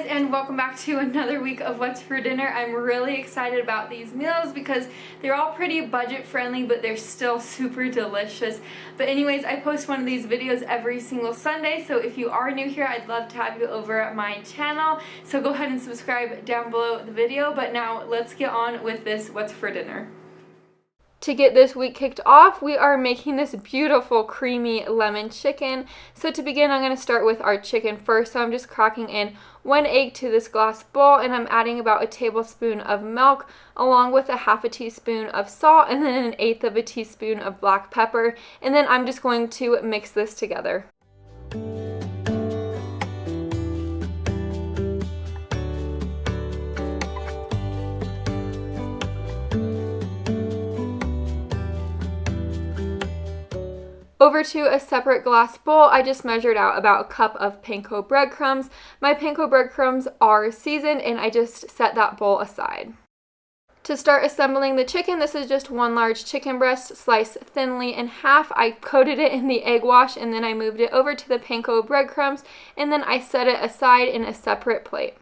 and welcome back to another week of What's for Dinner. I'm really excited about these meals because they're all pretty budget friendly, but they're still super delicious. But anyways, I post one of these videos every single Sunday, so if you are new here, I'd love to have you over at my channel. So go ahead and subscribe down below the video. But now let's get on with this What's for Dinner. To get this week kicked off, we are making this beautiful creamy lemon chicken. So to begin, I'm going to start with our chicken first. So I'm just cracking in 1 egg to this glass bowl, and I'm adding about a tablespoon of milk along with a half a teaspoon of salt and then 1/8 of a teaspoon of black pepper. And then I'm just going to mix this together. Over to a separate glass bowl, I just measured out about a cup of panko breadcrumbs. My panko breadcrumbs are seasoned, and I just set that bowl aside. To start assembling the chicken, this is just 1 large chicken breast sliced thinly in half. I coated it in the egg wash, and then I moved it over to the panko breadcrumbs, and then I set it aside in a separate plate.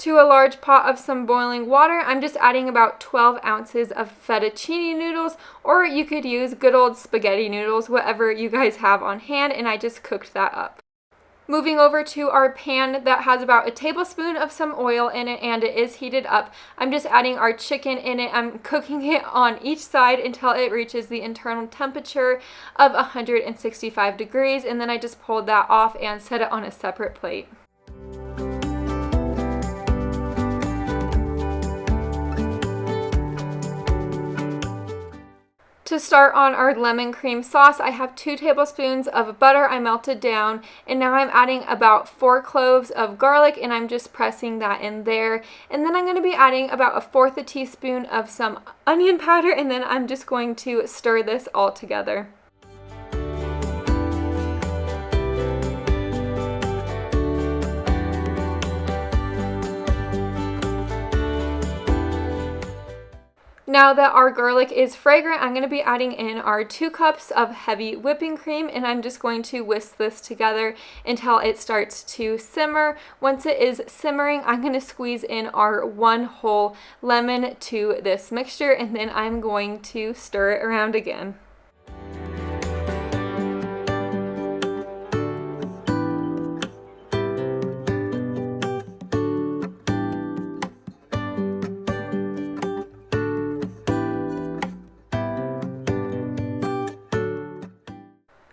To a large pot of some boiling water, I'm just adding about 12 ounces of fettuccine noodles, or you could use good old spaghetti noodles, whatever you guys have on hand, and I just cooked that up. Moving over to our pan that has about a tablespoon of some oil in it, and it is heated up. I'm just adding our chicken in it. I'm cooking it on each side until it reaches the internal temperature of 165 degrees, and then I just pulled that off and set it on a separate plate. To start on our lemon cream sauce, I have 2 tablespoons of butter I melted down, and now I'm adding about 4 cloves of garlic, and I'm just pressing that in there. And then I'm going to be adding about 1/4 a teaspoon of some onion powder, and then I'm just going to stir this all together. Now that our garlic is fragrant, I'm going to be adding in our 2 cups of heavy whipping cream, and I'm just going to whisk this together until it starts to simmer. Once it is simmering, I'm going to squeeze in our 1 whole lemon to this mixture, and then I'm going to stir it around again.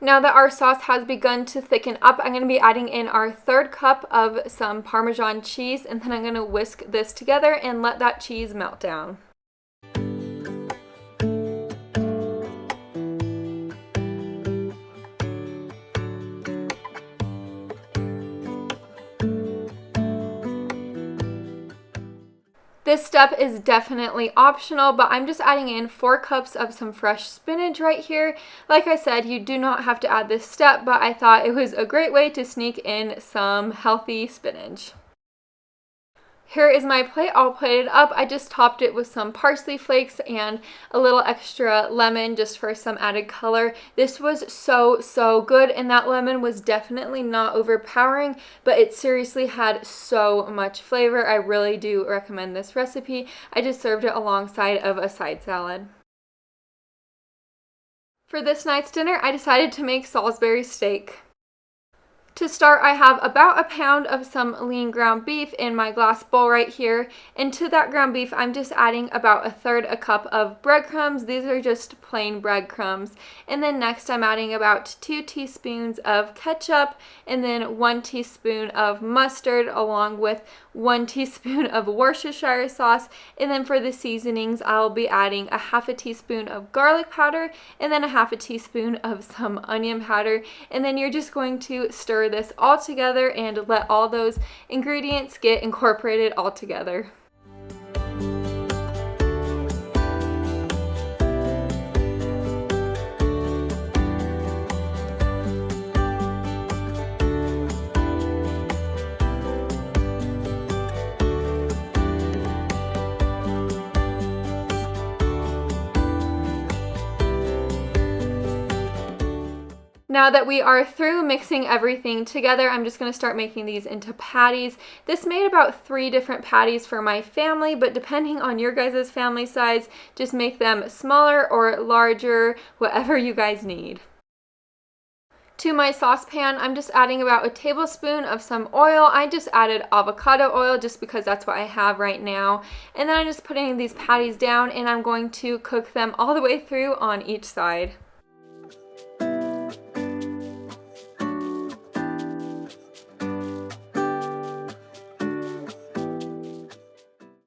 Now that our sauce has begun to thicken up, I'm going to be adding in our 1/3 cup of some Parmesan cheese, and then I'm going to whisk this together and let that cheese melt down. This step is definitely optional, but I'm just adding in 4 cups of some fresh spinach right here. Like I said, you do not have to add this step, but I thought it was a great way to sneak in some healthy spinach. Here is my plate all plated up. I just topped it with some parsley flakes and a little extra lemon just for some added color. This was so good, and that lemon was definitely not overpowering, but it seriously had so much flavor. I really do recommend this recipe. I just served it alongside of a side salad. For this night's dinner, I decided to make Salisbury steak. To start, I have about 1 pound of some lean ground beef in my glass bowl right here, and to that ground beef I'm just adding about 1/3 a cup of breadcrumbs. These are just plain breadcrumbs. And then next I'm adding about 2 teaspoons of ketchup, and then 1 teaspoon of mustard along with 1 teaspoon of Worcestershire sauce. And then for the seasonings, I'll be adding a half a teaspoon of garlic powder and then a half a teaspoon of some onion powder. And then you're just going to stir this all together and let all those ingredients get incorporated all together. Now that we are through mixing everything together, I'm just going to start making these into patties. This made about 3 different patties for my family, but depending on your guys' family size, just make them smaller or larger, whatever you guys need. To my saucepan, I'm just adding about a tablespoon of some oil. I just added avocado oil just because that's what I have right now. And then I'm just putting these patties down and I'm going to cook them all the way through on each side.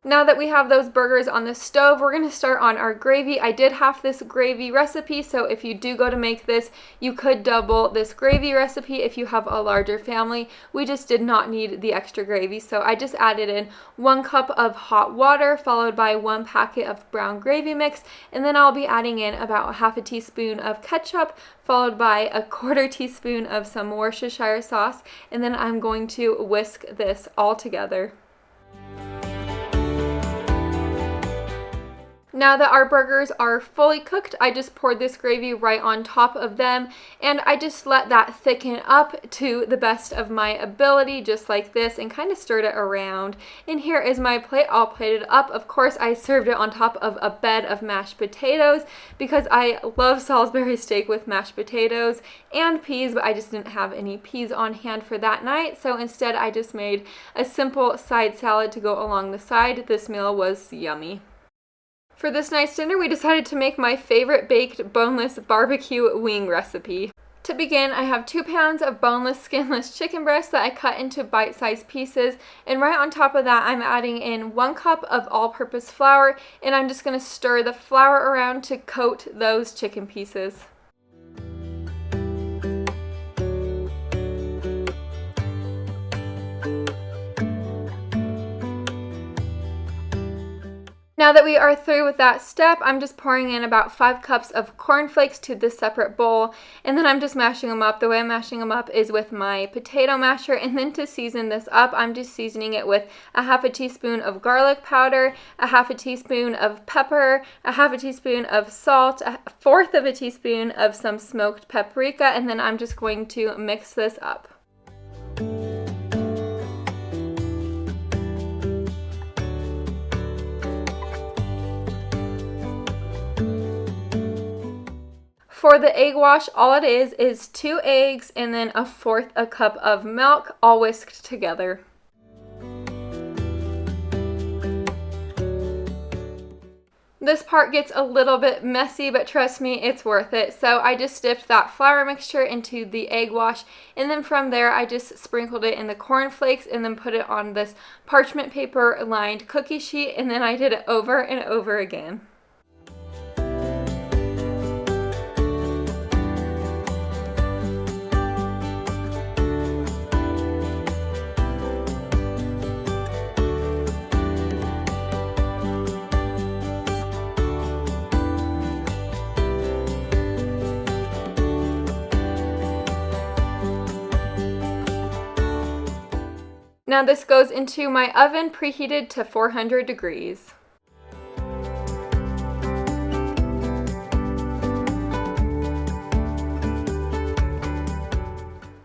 Now that we have those burgers on the stove, we're going to start on our gravy. I did have this gravy recipe, so if you do go to make this, you could double this gravy recipe if you have a larger family. We just did not need the extra gravy, so I just added in 1 cup of hot water followed by 1 packet of brown gravy mix, and then I'll be adding in about ½ teaspoon of ketchup followed by a ¼ teaspoon of some Worcestershire sauce, and then I'm going to whisk this all together. Now that our burgers are fully cooked, I just poured this gravy right on top of them, and I just let that thicken up to the best of my ability, just like this, and kind of stirred it around. And here is my plate all plated up. Of course, I served it on top of a bed of mashed potatoes because I love Salisbury steak with mashed potatoes and peas, but I just didn't have any peas on hand for that night, so instead I just made a simple side salad to go along the side. This meal was yummy. For this night's dinner, we decided to make my favorite baked boneless BBQ wing recipe. To begin, I have 2 pounds of boneless, skinless chicken breast that I cut into bite-sized pieces, and right on top of that, I'm adding in 1 cup of all-purpose flour, and I'm just going to stir the flour around to coat those chicken pieces. Now that we are through with that step, I'm just pouring in about 5 cups of cornflakes to this separate bowl, and then I'm just mashing them up. The way I'm mashing them up is with my potato masher, and then to season this up, I'm just seasoning it with a ½ teaspoon of garlic powder, a ½ teaspoon of pepper, a ½ teaspoon of salt, a 1/4 teaspoon of some smoked paprika, and then I'm just going to mix this up. For the egg wash, all it is 2 eggs and then a 1/4 cup of milk, all whisked together. This part gets a little bit messy, but trust me, it's worth it. So I just dipped that flour mixture into the egg wash, and then from there I just sprinkled it in the cornflakes and then put it on this parchment paper lined cookie sheet, and then I did it over and over again. Now this goes into my oven preheated to 400 degrees.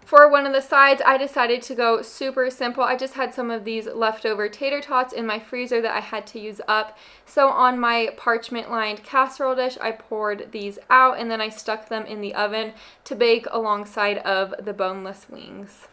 For one of the sides, I decided to go super simple. I just had some of these leftover tater tots in my freezer that I had to use up. So on my parchment lined casserole dish, I poured these out and then I stuck them in the oven to bake alongside of the boneless wings.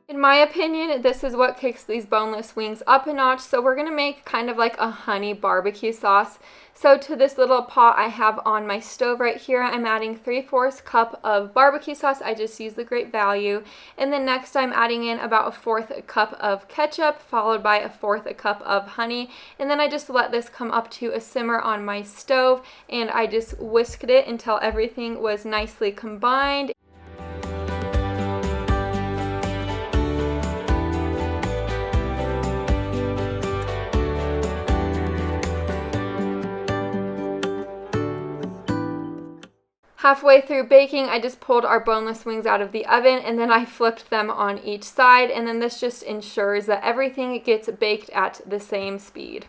In my opinion, this is what kicks these boneless wings up a notch. So we're going to make kind of like a honey barbecue sauce. So to this little pot I have on my stove right here, I'm adding 3/4 cup of barbecue sauce. I just use the Great Value. And then next I'm adding in about a 1/4 cup of ketchup, followed by a 1/4 cup of honey. And then I just let this come up to a simmer on my stove, and I just whisked it until everything was nicely combined. Halfway through baking, I just pulled our boneless wings out of the oven and then I flipped them on each side, and then this just ensures that everything gets baked at the same speed.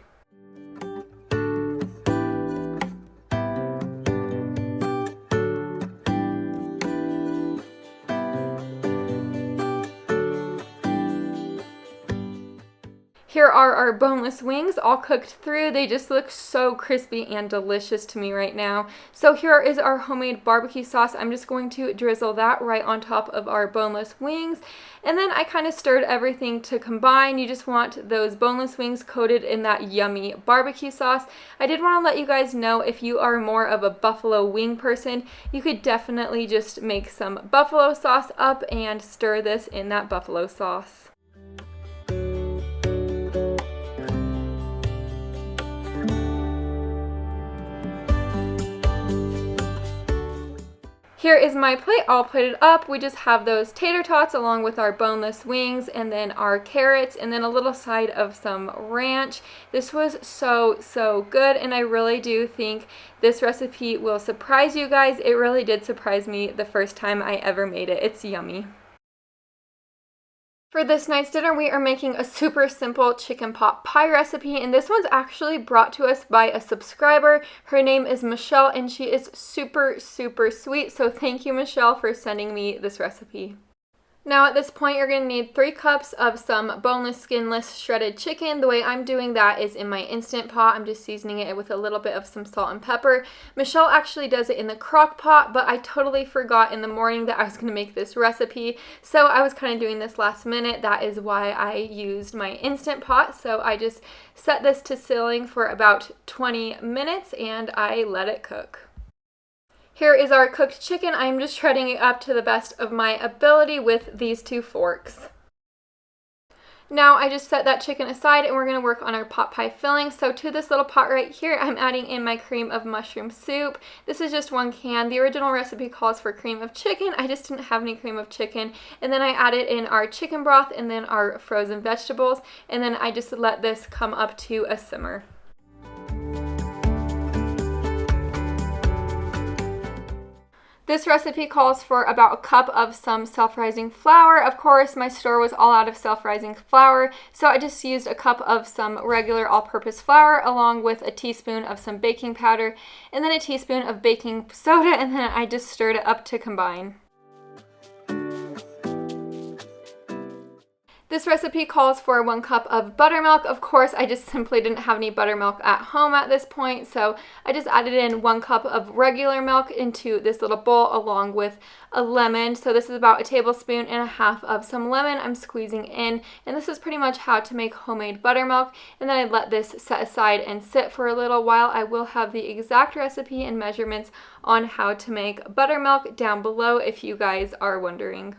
Here are our boneless wings all cooked through. They just look so crispy and delicious to me right now. So here is our homemade barbecue sauce. I'm just going to drizzle that right on top of our boneless wings. And then I kind of stirred everything to combine. You just want those boneless wings coated in that yummy barbecue sauce. I did want to let you guys know, if you are more of a buffalo wing person, you could definitely just make some buffalo sauce up and stir this in that buffalo sauce. Here is my plate all plated up. We just have those tater tots along with our boneless wings and then our carrots and then a little side of some ranch. This was so good, and I really do think this recipe will surprise you guys. It really did surprise me the first time I ever made it. It's yummy. For this night's dinner, we are making a super simple chicken pot pie recipe, and this one's actually brought to us by a subscriber. Her name is Michelle, and she is super sweet, so thank you, Michelle, for sending me this recipe. Now at this point, you're going to need 3 cups of some boneless, skinless, shredded chicken. The way I'm doing that is in my Instant Pot. I'm just seasoning it with a little bit of some salt and pepper. Michelle actually does it in the crock pot, but I totally forgot in the morning that I was going to make this recipe. So I was kind of doing this last minute. That is why I used my Instant Pot. So I just set this to simmering for about 20 minutes and I let it cook. Here is our cooked chicken. I'm just shredding it up to the best of my ability with these 2 forks. Now I just set that chicken aside and we're going to work on our pot pie filling. So to this little pot right here, I'm adding in my cream of mushroom soup. This is just 1 can. The original recipe calls for cream of chicken. I just didn't have any cream of chicken. And then I added in our chicken broth and then our frozen vegetables. And then I just let this come up to a simmer. This recipe calls for about a cup of some self-rising flour. Of course, my store was all out of self-rising flour, so I just used a cup of some regular all-purpose flour along with a teaspoon of some baking powder and then a teaspoon of baking soda, and then I just stirred it up to combine. This recipe calls for 1 cup of buttermilk. Of course, I just simply didn't have any buttermilk at home at this point, so I just added in 1 cup of regular milk into this little bowl along with a lemon. So this is about 1.5 tablespoons of some lemon I'm squeezing in, and this is pretty much how to make homemade buttermilk. And then I let this set aside and sit for a little while. I will have the exact recipe and measurements on how to make buttermilk down below if you guys are wondering.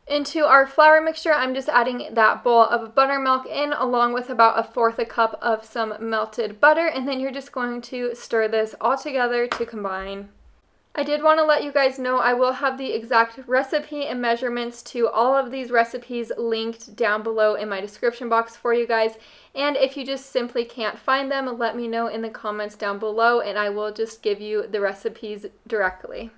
Into our flour mixture, I'm just adding that bowl of buttermilk in along with about 1/4 cup of some melted butter, and then you're just going to stir this all together to combine. I did want to let you guys know I will have the exact recipe and measurements to all of these recipes linked down below in my description box for you guys, and if you just simply can't find them, let me know in the comments down below and I will just give you the recipes directly.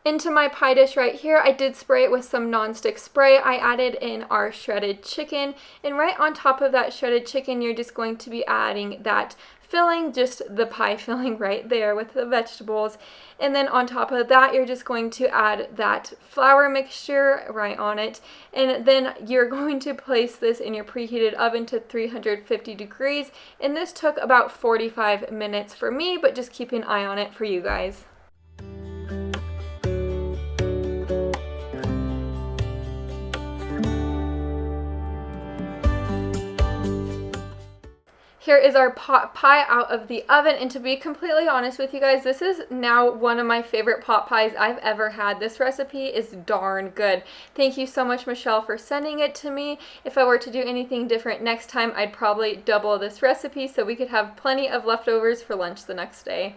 Into my pie dish right here, I did spray it with some nonstick spray. I added in our shredded chicken, and right on top of that shredded chicken, you're just going to be adding that filling, just the pie filling right there with the vegetables. And then on top of that, you're just going to add that flour mixture right on it. And then you're going to place this in your preheated oven to 350 degrees. And this took about 45 minutes for me, but just keep an eye on it for you guys. Here is our pot pie out of the oven, and to be completely honest with you guys, this is now one of my favorite pot pies I've ever had. This recipe is darn good. Thank you so much, Michelle, for sending it to me. If I were to do anything different next time, I'd probably double this recipe so we could have plenty of leftovers for lunch the next day.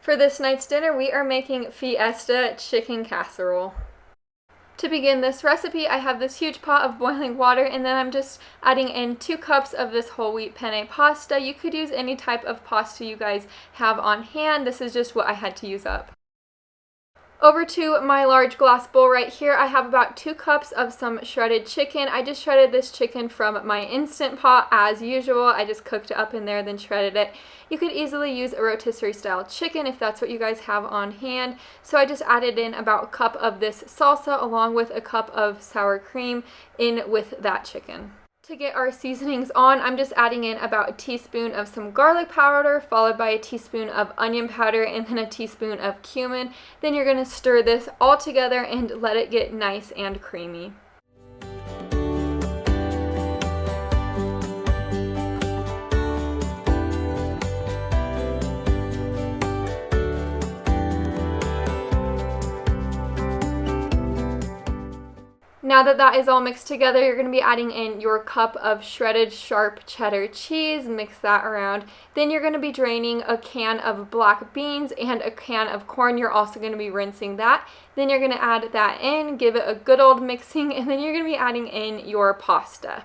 For this night's dinner, we are making Fiesta chicken casserole. To begin this recipe, I have this huge pot of boiling water, and then I'm just adding in 2 cups of this whole wheat penne pasta. You could use any type of pasta you guys have on hand. This is just what I had to use up. Over to my large glass bowl right here, I have about 2 cups of some shredded chicken. I just shredded this chicken from my Instant Pot as usual. I just cooked it up in there, then shredded it. You could easily use a rotisserie style chicken if that's what you guys have on hand. So I just added in about a cup of this salsa along with a cup of sour cream in with that chicken. To get our seasonings on, I'm just adding in about a teaspoon of some garlic powder, followed by a teaspoon of onion powder, and then a teaspoon of cumin. Then you're going to stir this all together and let it get nice and creamy. Now that that is all mixed together, you're going to be adding in your cup of shredded sharp cheddar cheese. Mix that around. Then you're going to be draining a can of black beans and a can of corn. You're also going to be rinsing that. Then you're going to add that in, give it a good old mixing, and then you're going to be adding in your pasta.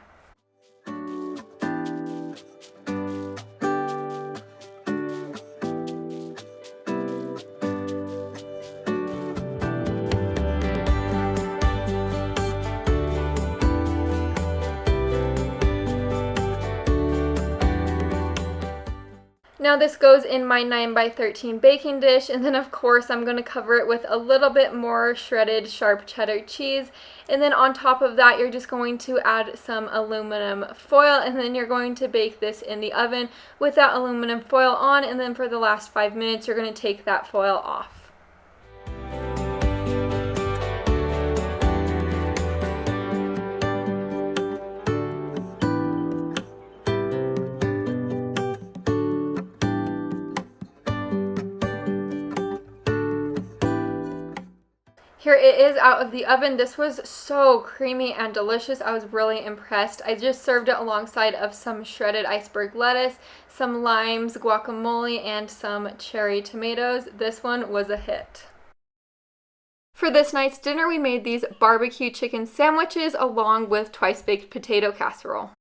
Now this goes in my 9x13 baking dish, and then of course I'm going to cover it with a little bit more shredded sharp cheddar cheese, and then on top of that you're just going to add some aluminum foil, and then you're going to bake this in the oven with that aluminum foil on, and then for the last 5 minutes you're going to take that foil off. Here it is out of the oven. This was so creamy and delicious. I was really impressed. I just served it alongside of some shredded iceberg lettuce, some limes, guacamole, and some cherry tomatoes. This one was a hit. For this night's dinner, we made these barbecue chicken sandwiches along with twice-baked potato casserole.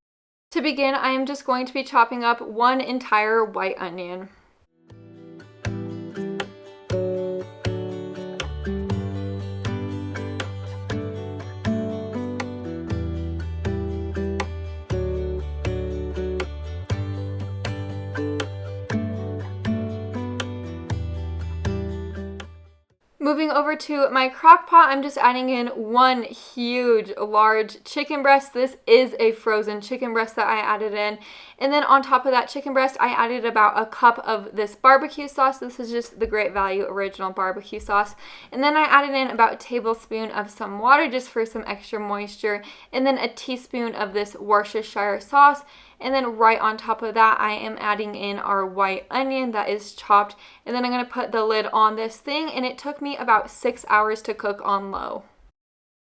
To begin, I am just going to be chopping up 1 entire white onion. Moving over to my crock pot, I'm just adding in 1 huge, large chicken breast. This is a frozen chicken breast that I added in. And then on top of that chicken breast, I added about a cup of this barbecue sauce. This is just the Great Value original barbecue sauce. And then I added in about a tablespoon of some water just for some extra moisture. And then a teaspoon of this Worcestershire sauce. And then right on top of that, I am adding in our white onion that is chopped. And then I'm going to put the lid on this thing, and it took me about 6 hours to cook on low.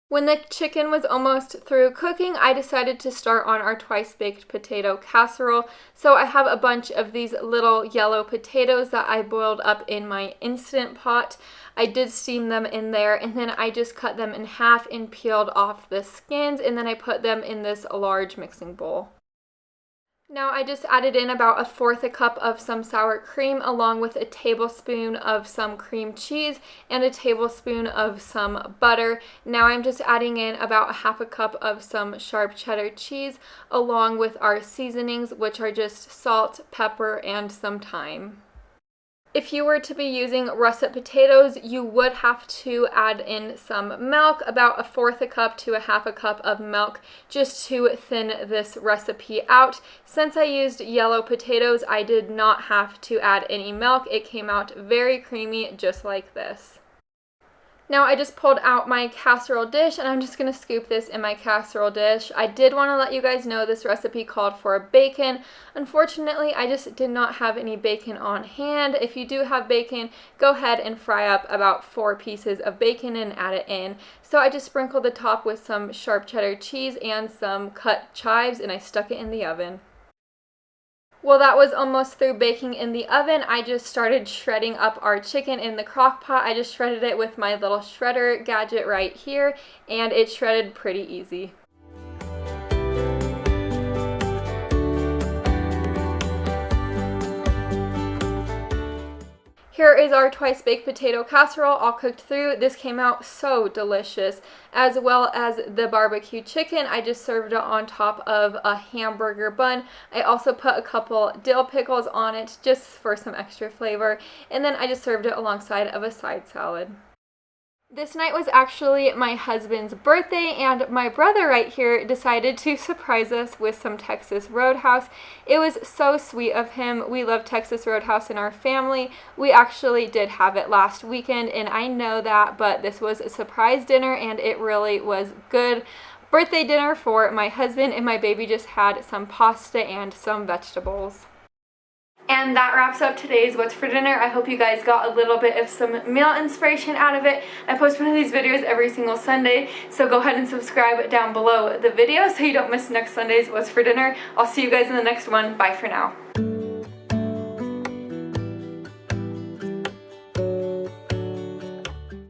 When the chicken was almost through cooking, I decided to start on our twice-baked potato casserole. So I have a bunch of these little yellow potatoes that I boiled up in my Instant Pot. I did steam them in there, and then I just cut them in half and peeled off the skins, and then I put them in this large mixing bowl. Now I just added in about 1/4 cup of some sour cream along with a tablespoon of some cream cheese and a tablespoon of some butter. Now I'm just adding in about 1/2 cup of some sharp cheddar cheese along with our seasonings, which are just salt, pepper, and some thyme. If you were to be using russet potatoes, you would have to add in some milk, about 1/4 cup to 1/2 cup of milk, just to thin this recipe out. Since I used yellow potatoes, I did not have to add any milk. It came out very creamy, just like this. Now I just pulled out my casserole dish, and I'm just going to scoop this in my casserole dish. I did want to let you guys know this recipe called for bacon. Unfortunately, I just did not have any bacon on hand. If you do have bacon, go ahead and fry up about 4 pieces of bacon and add it in. So I just sprinkled the top with some sharp cheddar cheese and some cut chives, and I stuck it in the oven. Well, that was almost through baking in the oven. I just started shredding up our chicken in the crock pot. I just shredded it with my little shredder gadget right here, and it shredded pretty easy. Here is our twice baked potato casserole all cooked through. This came out so delicious, as well as the barbecue chicken. I just served it on top of a hamburger bun. I also put a couple dill pickles on it just for some extra flavor, and then I just served it alongside of a side salad. This night was actually my husband's birthday, and my brother right here decided to surprise us with some Texas Roadhouse. It was so sweet of him. We love Texas Roadhouse in our family. We actually did have it last weekend, and I know that, but this was a surprise dinner, and it really was good. Birthday dinner for my husband, and my baby just had some pasta and some vegetables. And that wraps up today's What's for Dinner. I hope you guys got a little bit of some meal inspiration out of it. I post one of these videos every single Sunday, so go ahead and subscribe down below the video so you don't miss next Sunday's What's for Dinner. I'll see you guys in the next one. Bye for now.